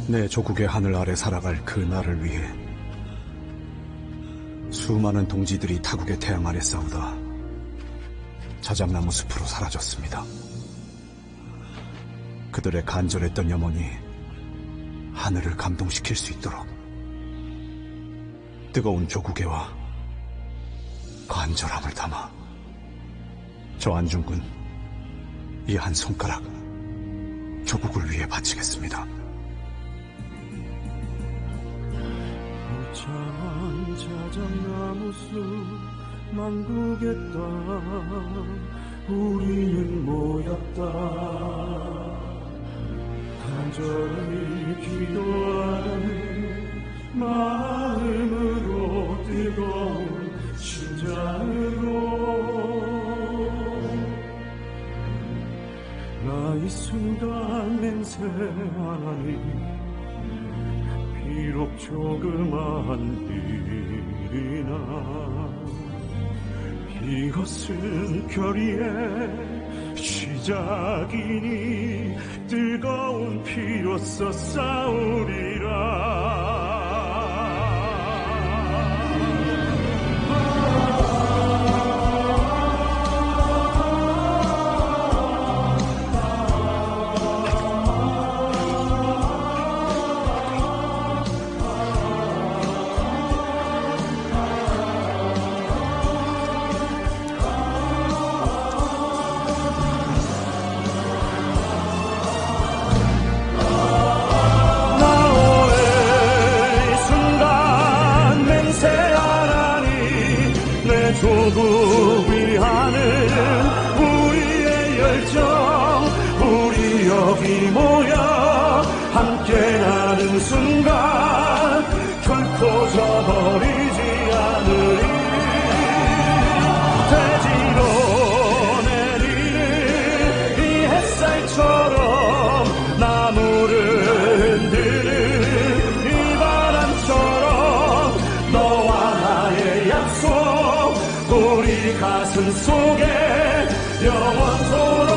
내 조국의 하늘 아래 살아갈 그 나를 위해 수많은 동지들이 타국의 태양 아래 싸우다 자작나무 숲으로 사라졌습니다. 그들의 간절했던 염원이 하늘을 감동시킬 수 있도록 뜨거운 조국애와 간절함을 담아 저 안중근 이 한 손가락 조국을 위해 바치겠습니다. 우창한 자작나무 숲 만국의 땅 우리는 모였다. 간절히 기도하는 마음으로 뜨거운 심장으로 나 이 순간 맹세하나니 비록 조그만 일이나 이것은 결의의 시작이니 뜨거운 피로써 싸우리라. 조국 위하는 우리의 열정 우리 여기 모여 함께 나는 순간 결코 저버리지 않으리. 대지로 내리는 이 햇살처럼 나무를 흔드는 이 바람처럼 너와 나의 약속 우리 가슴 속에 영원토록